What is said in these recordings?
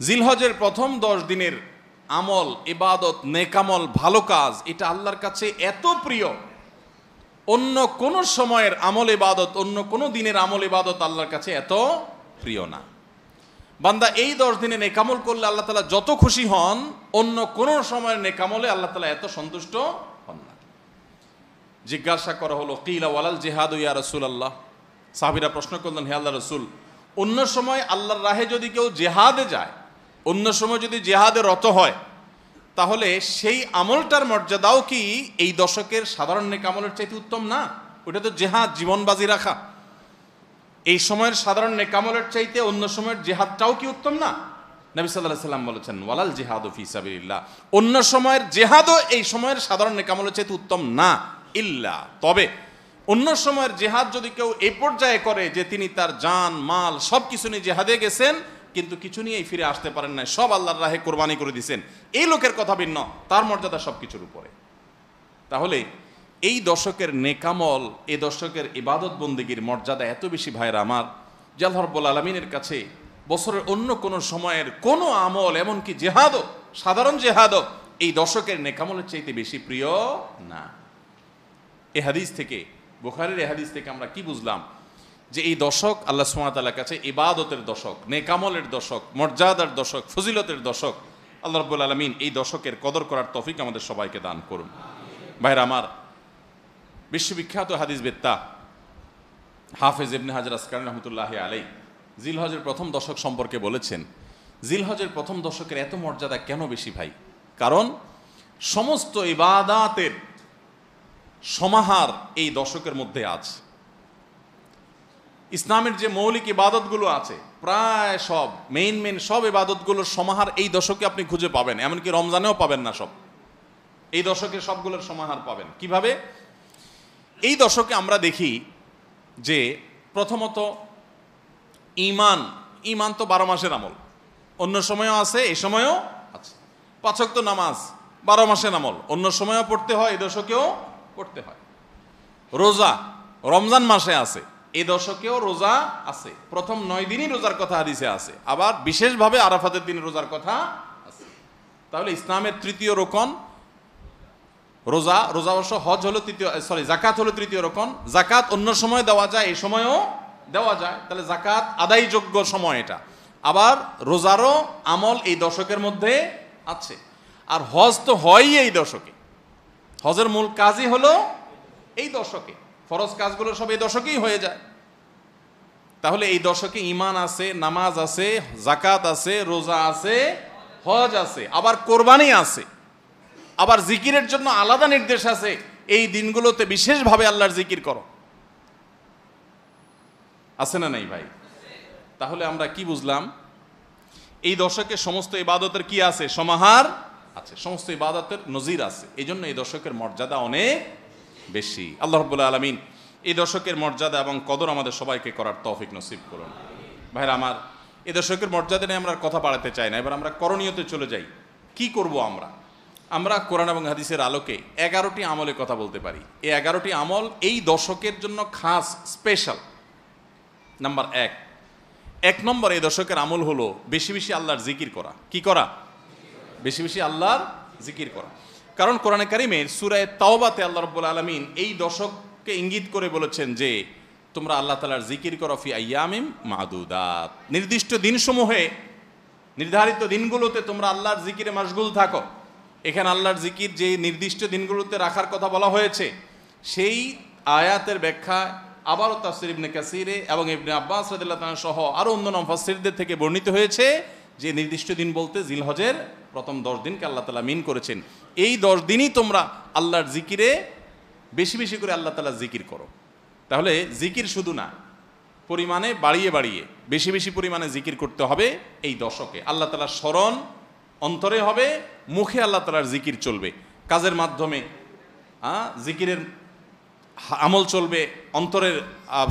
জিলহজের প্রথম 10 দিনের আমল, ইবাদত, নেকামল, ভালো কাজ, এটা আল্লাহর কাছে এত প্রিয়, অন্য কোন সময়ের আমল ইবাদত, অন্য কোন দিনের আমল ইবাদত আল্লাহর কাছে এত প্রিয় না। বান্দা এই 10 দিনে নেকামল করলে আল্লাহ তাআলা যত খুশি হন, অন্য কোন সময়ের নেকামলে আল্লাহ তাআলা এত সন্তুষ্ট হন না। জিজ্ঞাসা করা হলো, কিলা ওয়ালাল জিহাদ ইয়া রাসূলুল্লাহ, সাহাবীরা প্রশ্ন করলেন, হে আল্লাহর রাসূল, অন্য সময় আল্লাহর রাহে যদি কেউ জিহাদে যায়, অন্য সময় যদি জিহাদে রত হয়, তাহলে সেই আমলটার মর্যাদাও কি এই দশকের সাধারণ নেকামলের চাইতে উত্তম না? ওটা তো জিহাদ, জীবন বাজি রাখা। এই সময়ের সাধারণ নেকামলের চাইতে অন্য সময়ের জিহাদটাও কি উত্তম না? নবী সাল্লাল্লাহু আলাইহি ওয়াসাল্লাম বলেছেন, ওয়ালাল জিহাদু ফি সাবিলিল্লাহ, অন্য সময়ের জিহাদও এই সময়ের সাধারণ নেকামলের চাইতে উত্তম না, ইল্লা, তবে অন্য সময়ের জিহাদ যদি কেউ এই পর্যায়ে করে যে তিনি তার জান মাল সব কিছু নিয়ে জিহাদে গেছেন, কিন্তু কিছু নিয়েই ফিরে আসতে পারেন না, সব আল্লাহর রাহে কোরবানি করে দিয়েছেন, এই লোকের কথা ভিন্ন, তার মর্যাদা সব কিছুর উপরে। তাহলে এই দশকের নেকামল, এই দশকের ইবাদত বন্দেগীর মর্যাদা এত বেশি ভাইরা আমার, যে আল্লাহ রাব্বুল আলামিনের কাছে বছরের অন্য কোনো সময়ের কোনো আমল, এমনকি জিহাদও, সাধারণ জিহাদও এই দশকের নেকামলের চাইতে বেশি প্রিয় না। এই হাদিস থেকে, বুখারীর এই হাদিস থেকে আমরা কি বুঝলাম? যে এই দশক আল্লাহ সুবহানাহু ওয়া তাআলার কাছে ইবাদতের দশক, নেকামলের দশক, মর্যাদার দশক, ফজিলতের দশক। আল্লাহ রাব্বুল আলামিন এই দশকের কদর করার তৌফিক আমাদের সবাইকে দান করুন। ভাইরা আমার, বিশ্ববিখ্যাত হাদিসবেত্তা হাফেজ ইবনে হাজার আসকালানী রাহমাতুল্লাহি আলাইহি জিলহজের প্রথম দশক সম্পর্কে বলেছেন, জিলহজের প্রথম দশকের এত মর্যাদা কেন বেশি ভাই? কারণ সমস্ত ইবাদাতের সমাহার এই দশকের মধ্যে আছে। ইসলামের যে মৌলিক ইবাদতগুলো আছে, প্রায় সব মেইন সব ইবাদতগুলোর সমাহার এই দশকে আপনি খুঁজে পাবেন, এমনকি রমজানেও পাবেন না সব, এই দশকে সবগুলোর সমাহার পাবেন। কিভাবে? এই দশকে আমরা দেখি যে প্রথমত ঈমান তো 12 মাসের আমল, অন্য সময়ও আছে, এই সময়ও আছে। 5 ওয়াক্ত নামাজ 12 মাসের আমল, অন্য সময়ও পড়তে হয়, এই দশকেও পড়তে হয়। রোজা রমজান মাসে আছে, এই দশকেও রোজা আছে, প্রথম 9 দিনই রোজার কথা হাদিসে আছে, আবার বিশেষভাবে আরাফাতের দিন রোজার কথা আছে। তাহলে ইসলামের তৃতীয় রোকন রোজা, রোজা অবশ্য হজ হলো তৃতীয়, জাকাত হলো তৃতীয় রোকন। জাকাত অন্য সময় দেওয়া যায়, এই সময়ও দেওয়া যায়, তাহলে জাকাত আদায়যোগ্য সময় এটা। আবার রোজারও আমল এই দশকের মধ্যে আছে। আর হজ তো হয়ই এই দশকে, হজের মূল কাজই হলো এই দশকে, ফরজ কাজগুলো সব এই দশকেই হয়ে যায়। তাহলে এই দশকে ঈমান আছে, নামাজ আছে, জাকাত আছে, রোজা আছে, হজ আছে, আবার কোরবানি আছে, আবার জিকিরের জন্য আলাদা নির্দেশ আছে, এই দিনগুলোতে বিশেষভাবে আল্লাহর জিকির করো। আছে না নাই ভাই? তাহলে আমরা কি বুঝলাম? এই দশকে সমস্ত ইবাদতের কি আছে? সমাহার আছে, সমস্ত ইবাদতের নজির আছে। এই জন্য এই দশকের মর্যাদা অনেক বেশি। আল্লাহ রাব্বুল আলামিন এই দশকের মর্যাদা এবং কদর আমাদের সবাইকে করার তৌফিক নসিব করুন। ভাইরা আমার, এই দশকের মর্যাদা নিয়ে আমরা কথা বাড়াতে চাই না, এবার আমরা করণীয়তে চলে যাই। কি করব আমরা? আমরা কোরআন এবং হাদিসের আলোকে 11টি আমলের কথা বলতে পারি। এই 11টি আমল এই দশকের জন্য খাস, স্পেশাল। নাম্বার 1 নম্বর এই দশকের আমল হলো বেশি বেশি আল্লাহর জিকির করা। কি করা? বেশি বেশি আল্লাহর জিকির করা। কারণ কোরআনে কারিমের সূরা তাওবাতে আল্লাহ রাব্বুল আলামিন এই দশককে ইঙ্গিত করে বলেছেন যে তোমরা আল্লাহ তাআলার জিকির করো ফি আইয়ামিম মাদুদাত, নির্দিষ্ট দিনসমূহে, নির্ধারিত দিনগুলোতে তোমরা আল্লাহর জিকিরে মাশগুল থাকো। এখানে আল্লাহর জিকির যে নির্দিষ্ট দিনগুলোতে রাখার কথা বলা হয়েছে, সেই আয়াতের ব্যাখ্যা আবারও তাফসীর ইবনে কাসিরে এবং ইবনে আব্বাস রাদিয়াল্লাহু তাআলা সহ আরও অন্যান্য মুফাসসিরদের থেকে বর্ণিত হয়েছে যে নির্দিষ্ট দিন বলতে জিলহজের প্রথম 10 দিনকে আল্লাহ তাআলা মিন করেছেন। এই 10 দিনই তোমরা আল্লাহর জিকিরে বেশি বেশি করে আল্লাহ তাআলার জিকির করো। তাহলে জিকির শুধু না, পরিমাণে বাড়িয়ে বাড়িয়ে বেশি বেশি পরিমাণে জিকির করতে হবে এই দশকে। আল্লাহ তাআলার স্মরণ অন্তরে হবে, মুখে আল্লাহ তাআলার জিকির চলবে, কাজের মাধ্যমে জিকিরের আমল চলবে, অন্তরের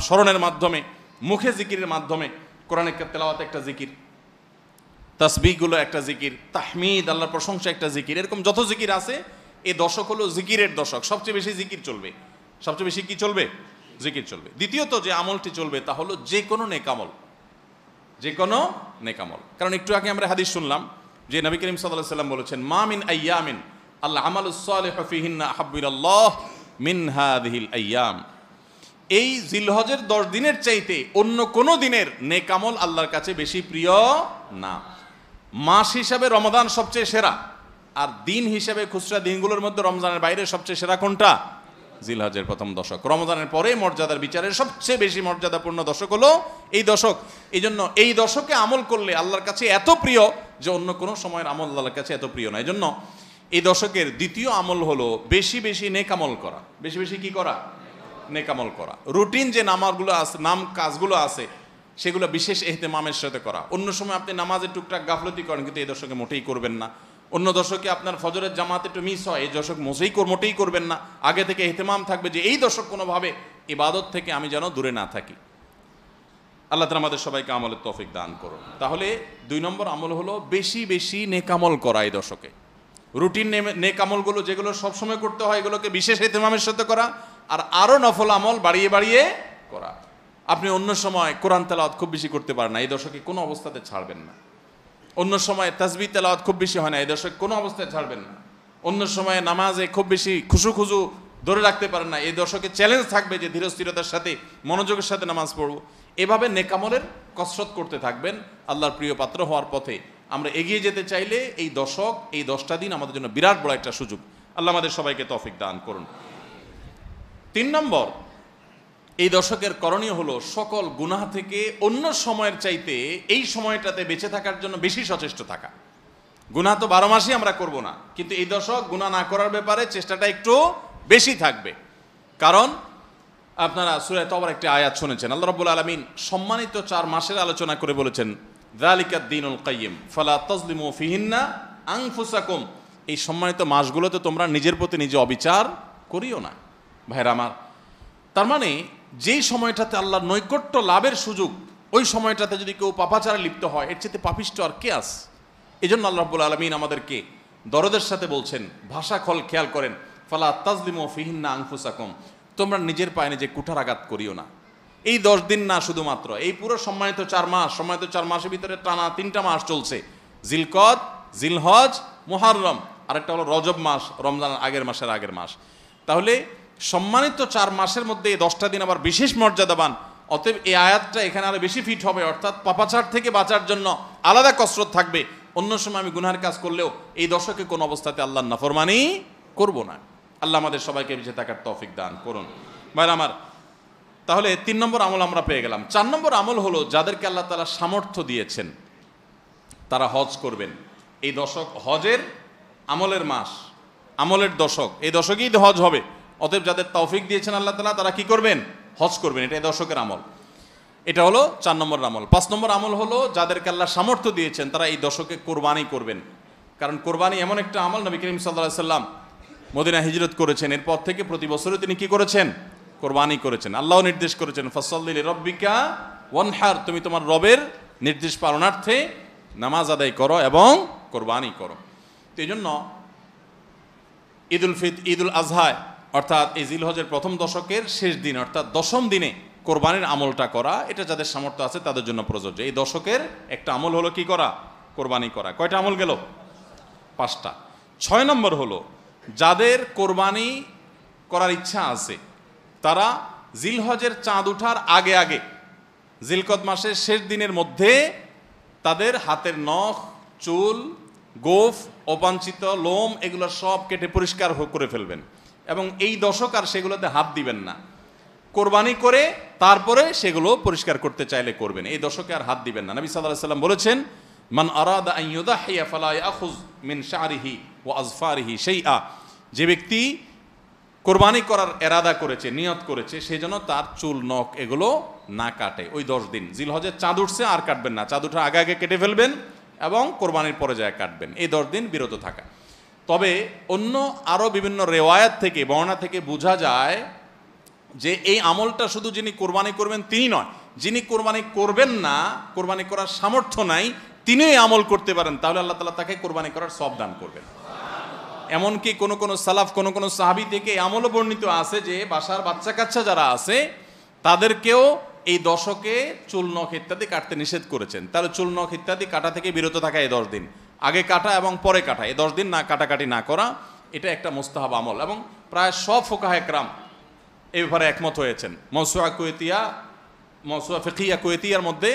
স্মরণের মাধ্যমে, মুখে জিকিরের মাধ্যমে। কোরআনের তেলাওয়াত একটা জিকির, তাসবিহগুলো একটা জিকির, তাহমিদ আল্লাহর প্রশংসা একটা জিকির, এরকম যত জিকির আছে এই দশক হলো জিকিরের দশক। সবচেয়ে বেশি জিকির চলবে, সবচেয়ে বেশি কি চলবে? জিকির চলবে। দ্বিতীয়ত যে আমলটি চলবে তা হলো যে কোনো নেক আমল। যে কোনো নেকামল। কারণ একটু আগে আমরা হাদিস শুনলাম যে নবী করিম সাল্লাল্লাহু আলাইহি ওয়াসাল্লাম বলেছেন, মা মিন আইয়ামিন আল আমালুস সালিহু ফিহিন্না আহাব্বু ইলাল্লাহ মিন হাযিহিল আইয়াম। এই জিলহজের 10 দিনের চাইতে অন্য কোনো দিনের নেকামল আল্লাহর কাছে বেশি প্রিয় না। মাস হিসাবে রমাদান সবচেয়ে সেরা, আর দিন হিসাবে খুচরা দিনগুলোর মধ্যে রমজানের বাইরে সবচেয়ে সেরা কোনটা? জিলহজের প্রথম দশক। রমজানের পরে মর্যাদার বিচারে সবচেয়ে বেশি মর্যাদাপূর্ণ দশক হলো এই দশক। এই জন্য এই দশকে আমল করলে আল্লাহর কাছে এত প্রিয় যে অন্য কোনো সময়ের আমল আল্লাহর কাছে এত প্রিয় না। এই জন্য এই দশকের দ্বিতীয় আমল হলো বেশি বেশি নেকামল করা। বেশি বেশি কি করা? নেকামল করা। রুটিন যে নামাজগুলো আছে, কাজগুলো আছে, সেগুলো বিশেষ ইহতেমামের সাথে করা। অন্য সময় আপনি নামাজের টুকটাক গাফলতি করেন, কিন্তু এই দশকে মোটেই করবেন না। অন্য দশকে আপনার ফজরের জামাত একটু মিস হয়, এই দশক মোটেই করবেন না। আগে থেকে ইহতেমাম থাকবে যে এই দশক কোনোভাবে ইবাদত থেকে আমি যেন দূরে না থাকি। আল্লাহ তাআলা আমাদের সবাইকে আমলের তৌফিক দান করুন। তাহলে 2 নম্বর আমল হলো বেশি বেশি নেকামল করা এই দশকে। রুটিন নেকামলগুলো যেগুলো সবসময় করতে হয়, এগুলোকে বিশেষ ইহতেমামের সাথে করা, আর আরও নফল আমল বাড়িয়ে বাড়িয়ে করা। আপনি অন্য সময় কোরআন তেলাওয়াত খুব বেশি করতে পারেন না, এই দশকে কোনো অবস্থাতে ছাড়বেন না। অন্য সময় তাসবিহ তেলাওয়াত খুব বেশি হয় না, এই দশকে কোনো অবস্থায় ছাড়বেন না। অন্য সময় নামাজে খুব বেশি খুশু ধরে রাখতে পারেন না, এই দশকে চ্যালেঞ্জ থাকবে যে ধীরস্থিরতার সাথে মনোযোগের সাথে নামাজ পড়ব। এভাবে নেকামলের কসরত করতে থাকবেন আল্লাহর প্রিয় পাত্র হওয়ার পথে। আমরা এগিয়ে যেতে চাইলে এই দশক, এই 10টা দিন আমাদের জন্য বিরাট বড় একটা সুযোগ। আল্লাহ আমাদের সবাইকে তৌফিক দান করুন। 3 নম্বর, এই দশকের করণীয় হলো সকল গুনাহ থেকে অন্য সময়ের চাইতে এই সময়টাতে বেঁচে থাকার জন্য বেশি সচেষ্ট থাকা। গুনাহ তো 12 মাসই আমরা করব না, কিন্তু এই দশক গুনাহ না করার ব্যাপারে চেষ্টাটা একটু বেশি থাকবে। কারণ আপনারা সূরা তওবার একটি আয়াত শুনেছেন, আল্লাহ রাব্বুল আলামিন সম্মানিত 4 মাসের আলোচনা করে বলেছেন, যালিকাদ দীনুল কাইয়্যিম ফালা তাজলিমু ফিহিন্না আনফুসাকুম। এই সম্মানিত মাসগুলোতে তোমরা নিজের প্রতি নিজে অবিচার করিও না। ভাইরা আমার, তার মানে যেই সময়টাতে আল্লাহর নৈকট্য লাভের সুযোগ, ওই সময়টাতে যদি কেউ পাপাচারে লিপ্ত হয়, এর চেয়ে পাপিষ্ঠ আর কে আছে? এই জন্য আল্লাহ রাব্বুল আলামিন আমাদেরকে দরদের সাথে বলছেন, ভাষা খেয়াল করেন, ফালা তাজলিমু ফিহিন্না আনফুসাকুম, তোমরা নিজের পায়ে নিজে কুঠারাঘাত করিও না। এই 10 দিন না, শুধুমাত্র এই পুরো সম্মানিত 4 মাস, সম্মানিত 4 মাসের ভিতরে টানা 3টা মাস চলছে, জিলকদ, জিলহজ, মুহররম, আরেকটা হলো রজব মাস, রমজানের আগের মাস। তাহলে সম্মানিত 4 মাসের মধ্যে এই 10টা দিন আবার বিশেষ মর্যাদাবান। অতএব এই আয়াতটা এখানে আরো বেশি ফিট হবে, অর্থাৎ পাপাচার থেকে বাঁচার জন্য আলাদা কসরত থাকবে। অন্য সময় আমি গুনাহের কাজ করলেও এই দশকে কোন অবস্থাতে আল্লাহর নাফরমানি করব না। আল্লাহ আমাদের সবাইকে বেঁচে থাকার তৌফিক দান করুন। ভাইরা আমার, তাহলে 3 নম্বর আমল আমরা পেয়ে গেলাম। 4 নম্বর আমল হলো যাদেরকে আল্লাহ তাআলা সামর্থ্য দিয়েছেন তারা হজ করবেন। এই দশক হজের আমলের মাস, আমলের দশক, এই দশকেই হজ হবে। অতএব যাদের তৌফিক দিয়েছেন আল্লাহ তাআলা, তারা কি করবেন? হজ করবেন। এটা এই দশকের আমল। এটা হলো 4 নম্বর আমল। 5 নম্বর আমল হলো যাদেরকে আল্লাহ সামর্থ্য দিয়েছেন তারা এই দশকে কোরবানি করবেন। কারণ কোরবানি এমন একটা আমল, নবী করিম সাল্লাল্লাহু আলাইহি সাল্লাম মদিনা হিজরত করেছেন, এরপর থেকে প্রতি বছরই তিনি কি করেছেন? কোরবানি করেছেন। আল্লাহ নির্দেশ করেছেন, ফাসাল্লি লিরাব্বিকা ওয়ানহার, তুমি তোমার রবের নির্দেশ পালনার্থে নামাজ আদায় করো এবং কোরবানি করো। তো এই জন্য ঈদুল আজহা অর্থাৎ এই জিলহজের প্রথম দশকের শেষ দিন অর্থাৎ 10ম দিনে কোরবানির আমলটা করা, এটা যাদের সামর্থ্য আছে তাদের জন্য প্রযোজ্য। এই দশকের একটা আমল হলো কি করা? কোরবানি করা। কয়টা আমল গেল? 5টা। 6 নম্বর হলো যাদের কোরবানি করার ইচ্ছা আছে তারা জিলহজের চাঁদ ওঠার আগে জিলকদ মাসের শেষ দিনের মধ্যে তাদের হাতের নখ, চুল, গোফ, অবাঞ্ছিত লোম এগুলো সব কেটে পরিষ্কার করে ফেলবেন এবং এই দশক আর সেগুলোতে হাত দিবেন না। কোরবানি করে তারপরে সেগুলো পরিষ্কার করতে চাইলে করবেন, এই দশকে আর হাত দিবেন না। নবী সাল্লাল্লাহু আলাইহি সাল্লাম বলেছেন, মান আরাদা আন ইউদাহিয়া ফালা ইয়াখুয মিন শা'রিহি ওয়া আযফারিহি শাইআ, যে ব্যক্তি কোরবানি করার এরাদা করেছে, নিয়ত করেছে, সেই জন্য তার চুল, নখ এগুলো না কাটে। ওই 10 দিন জিলহজের চাঁদ উঠছে আর কাটবেন না, চাঁদ উঠার আগে কেটে ফেলবেন এবং কোরবানির পরে যায় কাটবেন। এই 10 দিন বিরত থাকা। তবে অন্য আরও বিভিন্ন রেওয়ায়াত থেকে, বর্ণনা থেকে বোঝা যায় যে এই আমলটা শুধু যিনি কোরবানি করবেন তিনি নয়, যিনি কোরবানি করবেন না, কোরবানি করার সামর্থ্য নাই, তিনিও এই আমল করতে পারেন, তাহলে আল্লাহ তাআলা তাকে কোরবানি করার সওয়াব দান করবেন। এমনকি কোন সালাফ, কোন সাহাবী থেকে এই আমলও বর্ণিত আছে যে বাসার বাচ্চা কাচ্চা যারা আছে তাদেরকেও এই দশকে চুল নখ ইত্যাদি কাটতে নিষেধ করেছেন। তাহলে চুল নখ ইত্যাদি কাটা থেকে বিরত থাকা এই 10 দিন, আগে কাটা এবং পরে কাটা, এই 10 দিন না কাটাকাটি না করা, এটা একটা মুস্তাহাব আমল। এবং প্রায় সব ফুকাহায়ে কেরাম এই ব্যাপারে একমত হয়েছেন। মওসুআ ফিকহিয়া কুয়েতিয়ার মধ্যে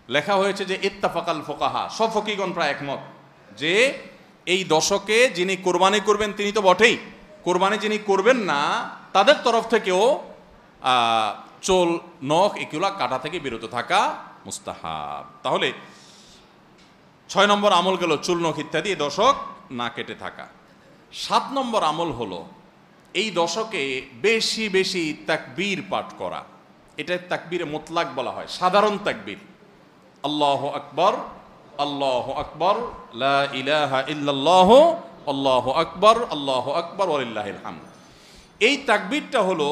লেখা হয়েছে যে ইত্তাফাকাল ফুকাহা, সব ফকিগণ প্রায় একমত যে এই দশকে যিনি কোরবানি করবেন তিনি তো বটেই, কোরবানি যিনি করবেন না তাদের তরফ থেকেও চুল নখ এগুলা কাটা থেকে বিরত থাকা মুস্তাহাব। তাহলে 6 নম্বর আমল গেল চুল নখ ইত্যাদি এই দশক না কেটে থাকা। 7 নম্বর আমল হলো এই দশকে বেশি বেশি তাকবীর পাঠ করা। এটা তাকবীরে মুতলাক বলা হয়, সাধারণ তাকবীর। আল্লাহু আকবার, আল্লাহু আকবার, লা ইলাহা ইল্লাল্লাহ, আল্লাহু আকবার, আল্লাহু আকবার, ওয়ালিল্লাহিল হামদ। এই তাকবীরটা হলো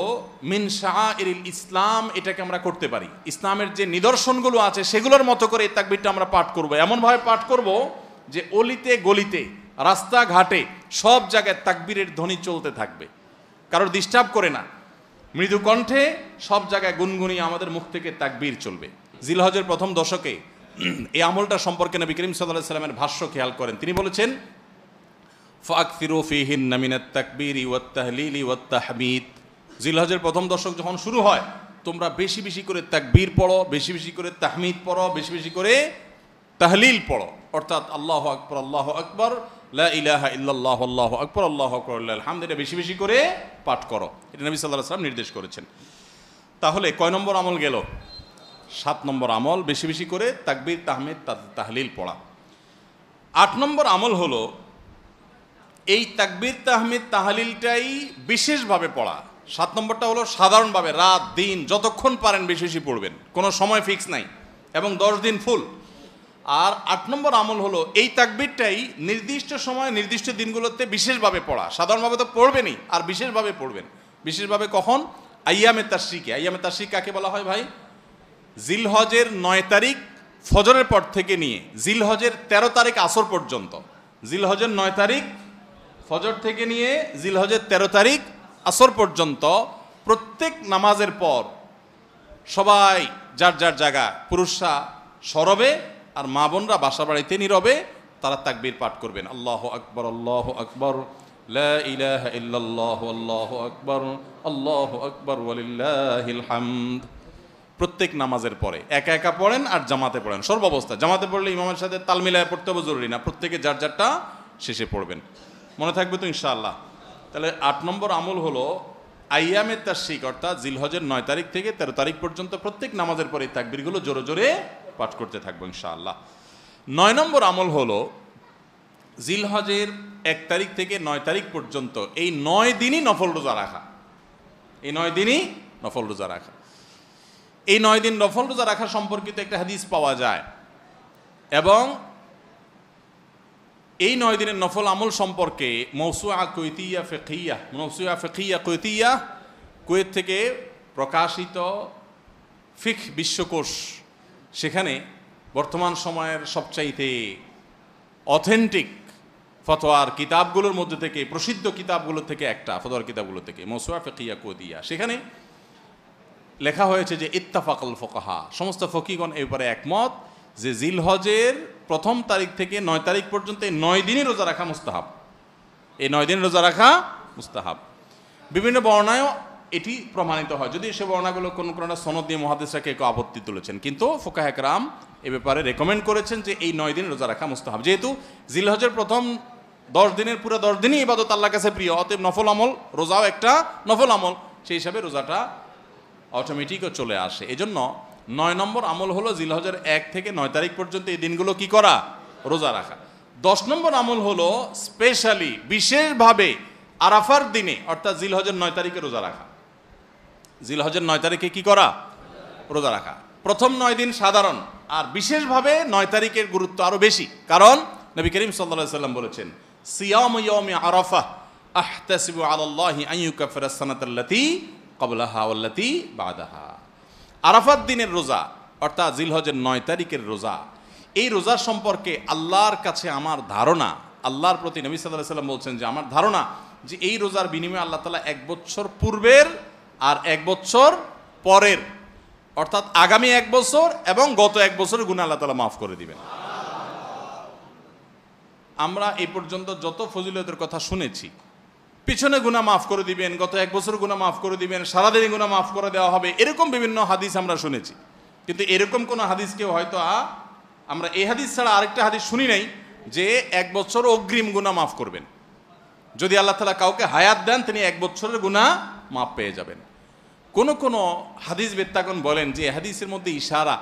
মিন শাআইরিল ইসলাম, এটাকে আমরা করতে পারি। ইসলামের যে নিদর্শনগুলো আছে সেগুলোর মতো করে এই তাকবীরটা আমরা পাঠ করব, এমনভাবে পাঠ করব যে অলিতে গলিতে রাস্তাঘাটে সব জায়গায় তাকবীরের ধ্বনি চলতে থাকবে, কারোর ডিস্টার্ব করে না, মৃদু কণ্ঠে সব জায়গায় গুনগুনিয়ে আমাদের মুখ থেকে তাকবীর চলবে। জিলহজের প্রথম দশকে এই আমলটা সম্পর্কে নবী করিম সাল্লাল্লাহু আলাইহি ওয়াসাল্লামের ভাষ্য খেয়াল করেন। তিনি বলেছেন ফাকসিরু ফীহিন্না মিনাত তাকবীরি ওয়াত তাহলিলি ওয়াত তাহমিদ। জিলহজের প্রথম দশক যখন শুরু হয় তোমরা বেশি বেশি করে তাকবীর পড়ো, বেশি বেশি করে তাহমিদ পড়ো, বেশি বেশি করে তাহলিল পড়ো, অর্থাৎ আল্লাহু আকবার, আল্লাহু আকবার, লা ইলাহা ইল্লাল্লাহ, আল্লাহু আকবার, আল্লাহু আকবার, লিল্লাহিল হামদ, এটা বেশি বেশি করে পাঠ করো। এটা নবী সাল্লাল্লাহু আলাইহি ওয়াসাল্লাম নির্দেশ করেছেন। তাহলে কয় নম্বর আমল গেল? 7 নম্বর আমল বেশি বেশি করে তাকবীর তাহমিদ তাহলিল পড়া। 8 নম্বর আমল হলো এই তাকবীর তাহমিদ তাহলিলটাই বিশেষভাবে পড়া। 7 নম্বরটা হলো সাধারণভাবে রাত দিন যতক্ষণ পারেন বেশি বেশি পড়বেন, কোনো সময় ফিক্স নাই, এবং 10 দিন ফুল। আর 8 নম্বর আমল হলো এই তাকবীরটাই নির্দিষ্ট সময় নির্দিষ্ট দিনগুলোতে বিশেষভাবে পড়া। সাধারণভাবে তো পড়বেনই, আর বিশেষভাবে পড়বেন। বিশেষভাবে কখন? আইয়ামে তাশরিকে। আইয়ামে তাশরিক কাকে বলা হয় ভাই? জিলহজের 9 তারিখ ফজরের পর থেকে নিয়ে জিলহজের 13 তারিখ আসর পর্যন্ত, জিলহজের 9 তারিখ ফজর থেকে নিয়ে জিলহজের 13 তারিখ আসর পর্যন্ত প্রত্যেক নামাজের পর সবাই যার যার জায়গা, পুরুষরা সরবে আর মা বোনরা বাসা বাড়িতে নীরবে তারা তাকবীর পাঠ করবেন। আল্লাহু আকবার, আল্লাহু আকবার, লা ইলাহা ইল্লাল্লাহ, আল্লাহু আকবার, আল্লাহু আকবার, ওয়ালিল্লাহিল হামদ। প্রত্যেক নামাজের পরে একা একা পড়েন আর জামাতে পড়েন, সর্বাবস্থা। জামাতে পড়লে ইমামের সাথে তাল মিলায় পড়তে হবে জরুরি না, প্রত্যেকে যার যারটা শেষে পড়বেন। মনে থাকবে তো ইনশাআল্লাহ? তাহলে 8 নম্বর আমল হলো আইয়ামে তাশরিক, অর্থাৎ জিলহজের 9 তারিখ থেকে 13 তারিখ পর্যন্ত প্রত্যেক নামাজের পরে এই তাকবীরগুলো জোরে জোরে পাঠ করতে থাকবো ইনশাআল্লাহ। 9 নম্বর আমল হলো জিলহজের 1 তারিখ থেকে 9 তারিখ পর্যন্ত এই 9 দিনই নফল রোজা রাখা। এই 9 দিনই নফল রোজা রাখা। এই 9 দিন নফল রোজা রাখা সম্পর্কিত একটা হাদিস পাওয়া যায়, এবং এই 9 দিনের নফল আমল সম্পর্কে মওসুআ ফিকহিয়া কুয়েতিয়া, কুয়েত থেকে প্রকাশিত ফিকহ বিশ্বকোষ, সেখানে বর্তমান সময়ের সবচাইতে অথেন্টিক ফতোয়ার কিতাবগুলোর মধ্যে থেকে, প্রসিদ্ধ কিতাবগুলো থেকে একটা, ফতোয়ার কিতাবগুলো থেকে মওসুআ ফিকহিয়া কুয়েতিয়া, সেখানে লেখা হয়েছে যে ইত্তাফাকাল ফুকাহা, সমস্ত ফকিগণ এই ব্যাপারে একমত যে জিলহজের 1 তারিখ থেকে 9 তারিখ পর্যন্ত এই 9 দিনই রোজা রাখা মুস্তাহাব। এই 9 দিন রোজা রাখা মুস্তাহাব। বিভিন্ন বর্ণায়ও এটি প্রমাণিত হয়, যদি সে বর্ণাগুলো কোনো কোনো সনদ দিয়ে মুহাদ্দিসরা কেউ আপত্তি তুলেছেন, কিন্তু ফুকাহায়ে কেরাম এ ব্যাপারে রেকমেন্ড করেছেন যে এই 9 দিন রোজা রাখা মুস্তাহাব। যেহেতু জিলহজের প্রথম 10 দিনের পুরো 10 দিনই ইবাদত আল্লাহর কাছে প্রিয়, অতএব নফল আমল, রোজাও একটা নফল আমল, সেই হিসাবে রোজাটা অটোমেটিকও চলে আসে। এজন্য 9 নম্বর আমল হলো জিলহজের 1 থেকে 9 তারিখ পর্যন্ত এই দিনগুলো কি করা? রোজা রাখা। 10 নম্বর আমল হলো স্পেশালি বিশেষভাবে আরাফার দিনে, অর্থাৎ জিলহজের 9 তারিখে রোজা রাখা। জিলহজের 9 তারিখে কি করা? রোজা রাখা। প্রথম 9 দিন সাধারণ, আর বিশেষভাবে 9 তারিখের গুরুত্ব আরো বেশি, কারণ নবী করিম সাল্লাল্লাহু আলাইহি ওয়াসাল্লাম বলেছেন সিয়ামু ইয়াউমি আরাফা আহতাসিবু আলাল্লাহি আন ইউকাফিরা সানাতাল্লাতী ক্বাবলাহা ওয়াল্লাতী বাদাহা। আরাফাত দিনের রোজা, অর্থাৎ জিলহজের 9 তারিখের রোজা, এই রোজার সম্পর্কে আল্লাহর কাছে আমার ধারণা, আল্লাহর প্রতি নবী সাল্লাল্লাহু আলাইহি ওয়াসাল্লাম বলছেন যে আমার ধারণা যে এই রোজার বিনিময়ে আল্লাহ তাআলা 1 বছর পূর্বের আর 1 বছর পরের অর্থাৎ আগামী 1 বছর এবং গত 1 বছরের গুনাহ আল্লাহ তাআলা মাফ করে দিবেন। আমরা এই পর্যন্ত যত ফজিলতের কথা শুনেছি, পিছনে গুনাহ মাফ করে দিবেন, গত 1 বছর গুনাহ মাফ করে দিবেন, সারাদিনে গুনাহ মাফ করে দেওয়া হবে, এরকম বিভিন্ন হাদিস আমরা শুনেছি। কিন্তু এরকম কোনো হাদিস কেউ হয়তো আমরা এই হাদিস ছাড়া আরেকটা হাদিস শুনি নাই যে 1 বছর অগ্রিম গুনাহ মাফ করবেন। যদি আল্লাহ তাআলা কাউকে হায়াত দেন, তিনি 1 বছরের গুনাহ মাফ পেয়ে যাবেন। কোন হাদিস বেত্তাগণ বলেন যে হাদিসের মধ্যে ইশারা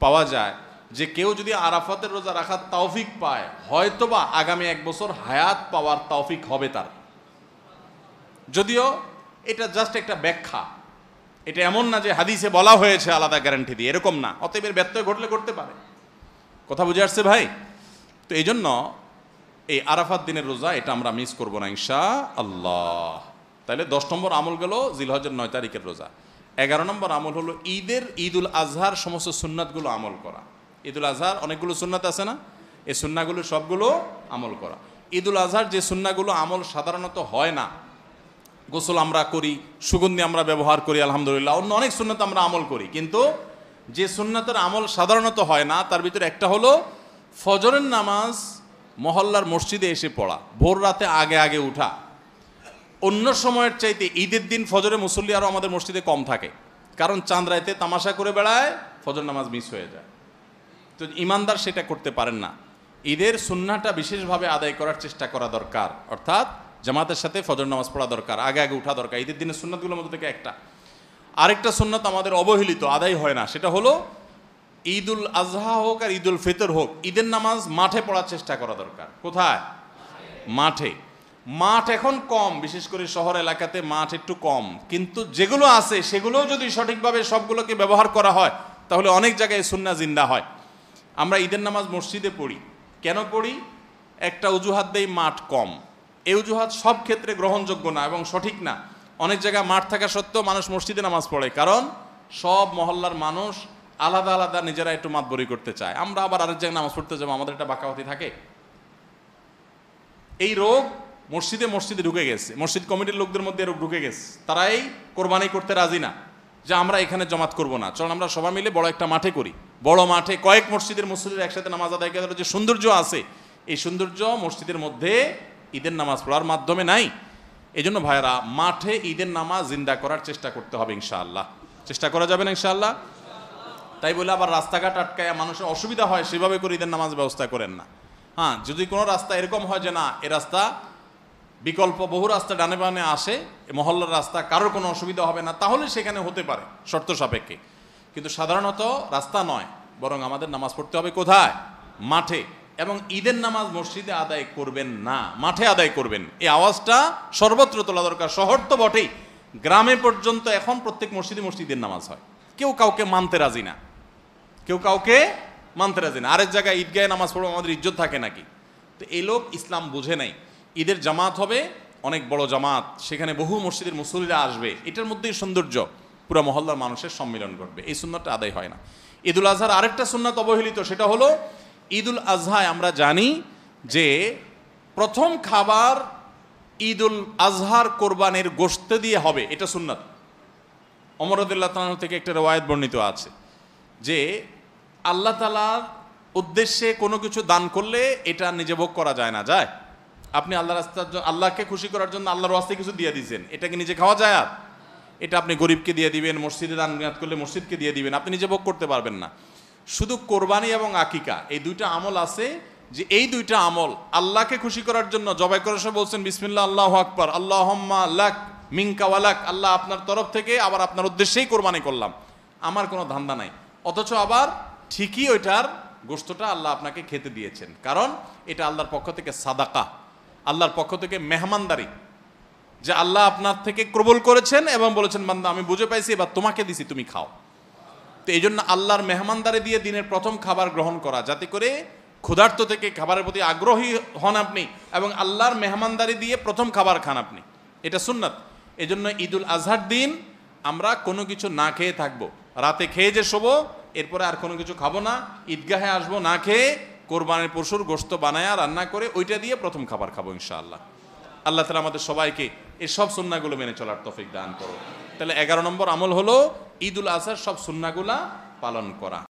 পাওয়া যায় যে কেউ যদি আরাফাতের রোজা রাখার তৌফিক পায়, হয়তোবা আগামী 1 বছর হায়াত পাওয়ার তৌফিক হবে তার। যদিও এটা জাস্ট একটা ব্যাখ্যা, এটা এমন না যে হাদিসে বলা হয়েছে আলাদা গ্যারান্টি দিয়ে, এরকম না। অতএব এর ব্যত্যয় ঘটলে করতে পারে। কথা বুঝে আসছে ভাই? তো এই জন্য এই আরাফাত দিনের রোজা এটা আমরা মিস করব না ইনশাআল্লাহ। তাহলে 10 নম্বর আমল গেল জিলহজের 9 তারিখের রোজা। 11 নম্বর আমল হলো ঈদুল আজহার সমস্ত সুন্নাতগুলো আমল করা। ঈদুল আজহার অনেকগুলো সুন্নাত আছে না, এই সুন্নাগুলো সবগুলো আমল করা। ঈদুল আজহার যে সুন্নাগুলো আমল সাধারণত হয় না, গোসল আমরা করি, সুগন্ধি আমরা ব্যবহার করি, আলহামদুলিল্লাহ, অন্য অনেক সুন্নাত আমরা আমল করি, কিন্তু যে সুন্নাতের আমল সাধারণত হয় না তার ভিতরে একটা হলো ফজরের নামাজ মহল্লার মসজিদে এসে পড়া, ভোর রাতে আগে আগে উঠা। অন্য সময়ের চাইতে ঈদের দিন ফজরে মুসল্লি আরও আমাদের মসজিদে কম থাকে, কারণ চাঁদ রাইতে তামাশা করে বেড়ায়, ফজর নামাজ মিস হয়ে যায়। তো ইমানদার সেটা করতে পারেন না। ঈদের সুন্নাহটা বিশেষভাবে আদায় করার চেষ্টা করা দরকার, অর্থাৎ জামাতের সাথে ফজর নামাজ পড়া দরকার, আগে আগে উঠা দরকার। ঈদের দিনের সুন্নাতগুলোর মধ্যে থেকে একটা। আরেকটা সুন্নাত আমাদের অবহেলিত, আদায় হয় না, সেটা হলো ঈদুল আজহা হোক আর ঈদুল ফিতর হোক, ঈদের নামাজ মাঠে পড়ার চেষ্টা করা দরকার। কোথায়? মাঠে। মাঠ এখন কম, বিশেষ করে শহর এলাকাতে মাঠ একটু কম, কিন্তু যেগুলো আছে সেগুলোও যদি সঠিকভাবে সবগুলোকে ব্যবহার করা হয় তাহলে অনেক জায়গায় সুন্নাহ জিন্দা হয়। আমরা ঈদের নামাজ মসজিদে পড়ি, কেন পড়ি? একটা অজুহাত দেই, মাঠ কম। এই অজুহাত সব ক্ষেত্রে গ্রহণযোগ্য না এবং সঠিক না। অনেক জায়গায় মাঠ থাকা সত্ত্বেও মানুষ মসজিদে নামাজ পড়ে, কারণ সব মহল্লার মানুষ আলাদা আলাদা নিজেরা একটু মাতবরি করতে চায়। আমরা আবার আরেক জায়গায় নামাজ পড়তে যাবো, আমাদের একটা বাঁকাওয়াতি থাকে। এই রোগ মসজিদে ঢুকে গেছে, মসজিদ কমিটির লোকদের মধ্যে রোগ ঢুকে গেছে। তারাই কোরবানি করতে রাজি না যে আমরা এখানে জমাত করব না, চল আমরা সবাই মিলে বড় একটা মাঠে করি। বড় মাঠে কয়েক মসজিদের মুসল্লিরা একসাথে নামাজ আদায় করার যে সৌন্দর্য আছে, এই সৌন্দর্য মসজিদের মধ্যে ঈদের নামাজ পড়ার মাধ্যমে নাই। এই জন্য ভাইয়েরা, মাঠে ঈদের নামাজ জিন্দা করার চেষ্টা করতে হবে ইনশাআল্লাহ। চেষ্টা করা যাবে না ইনশাআল্লাহ? তাই বলে আবার রাস্তাঘাট আটকায় মানুষের অসুবিধা হয় সেভাবে করে ঈদের নামাজ ব্যবস্থা করেন না। হ্যাঁ, যদি কোনো রাস্তা এরকম হয় যে না, এ রাস্তা বিকল্প বহু রাস্তা ডানে বামে আসে, মহল্লার রাস্তা, কারোর কোনো অসুবিধা হবে না, তাহলে সেখানে হতে পারে শর্ত সাপেক্ষে। কিন্তু সাধারণত রাস্তা নয়, বরং আমাদের নামাজ পড়তে হবে কোথায়? মাঠে। এবং ঈদের নামাজ মসজিদে আদায় করবেন না, মাঠে আদায় করবেন। এই আওয়াজটা সর্বত্র তোলা দরকার। শহর তো বটেই, গ্রামে পর্যন্ত এখন প্রত্যেক মসজিদের নামাজ হয়। কেউ কাউকে মানতে রাজি না, আরেক জায়গায় ঈদগাহে নামাজ পড়বো, আমাদের ইজ্জত থাকে নাকি? তো এই লোক ইসলাম বুঝে নাই। ঈদের জামাত হবে অনেক বড় জামাত, সেখানে বহু মসজিদের মুসল্লিরা আসবে, এটার মধ্যেই সৌন্দর্য, পুরো মহল্লার মানুষের সম্মিলন ঘটবে। এই সুন্নাতটা আদায় হয় না। ঈদুল আজহার আরেকটা সুন্নাত অবহেলিত, সেটা হলো ঈদুল আজহায় আমরা জানি যে প্রথম খাবার ঈদুল আজহার কোরবানির গোশত দিয়ে হবে, এটা সুন্নাত। ওমর রাদিয়াল্লাহু তাআলা থেকে একটা রওয়ায়াত বর্ণিত আছে যে আল্লাহ তাআলার উদ্দেশ্যে কোনো কিছু দান করলে এটা নিজে ভোগ করা যায় না। যায়? আপনি আল্লাহকে খুশি করার জন্য আল্লাহর ওয়াস্তে কিছু দিয়ে দিয়েছেন, এটাকে নিজে খাওয়া যায়? আর এটা আপনি গরিবকে দিয়ে দিবেন, মসজিদে দান করলে মসজিদকে দিয়ে দিবেন, আপনি নিজে ভোগ করতে পারবেন না। শুধু কোরবানি এবং আকিকা, এই দুইটা আমল আছে যে এই দুইটা আমল আল্লাহকে খুশি করার জন্য জবাই করার সময় বলছেন বিসমিল্লাহ আল্লাহু আকবার, আল্লাহুম্মা লাক মিনকা ওয়ালাক, আল্লাহ আপনার তরফ থেকে আবার আপনার উদ্দেশ্যেই কোরবানি করলাম, আমার কোনো ধান্দা নাই। অথচ আবার ঠিকই ওইটার গোশতটা আল্লাহ আপনাকে খেতে দিয়েছেন, কারণ এটা আল্লাহর পক্ষ থেকে সাদাকা, আল্লাহর পক্ষ থেকে মেহমানদারি, যে আল্লাহ আপনার থেকে কবুল করেছেন এবং বলেছেন বান্দা আমি বুঝে পাইছি, এবার তোমাকে দিছি, তুমি খাও। তো এই জন্য আল্লাহর মেহমানদারি দিয়ে দিনের প্রথম খাবার গ্রহণ করা, যাতে করে ক্ষুধার্ত থেকে খাবারের প্রতি আগ্রহী হন আপনি এবং আল্লাহর মেহমানদারি দিয়ে প্রথম খাবার খান আপনি, এটা সুন্নাত। এই জন্য ঈদুল আজহার দিন আমরা কোনো কিছু না খেয়ে থাকবো, রাতে খেয়ে যে শোবো, এরপরে আর কোনো কিছু খাবো না, ঈদগাহে আসবো না খেয়ে, কোরবানির পশুর গোশত বানায়া রান্না করে ওইটা দিয়ে প্রথম খাবার খাবো ইনশাআল্লাহ। আল্লাহ তাআলা আমাদের সবাইকে এই সব সুন্নাহগুলো মেনে চলার তৌফিক দান করো। তাহলে 11 নম্বর আমল হলো ঈদুল আজহার সব সুন্নাগুলা পালন করা।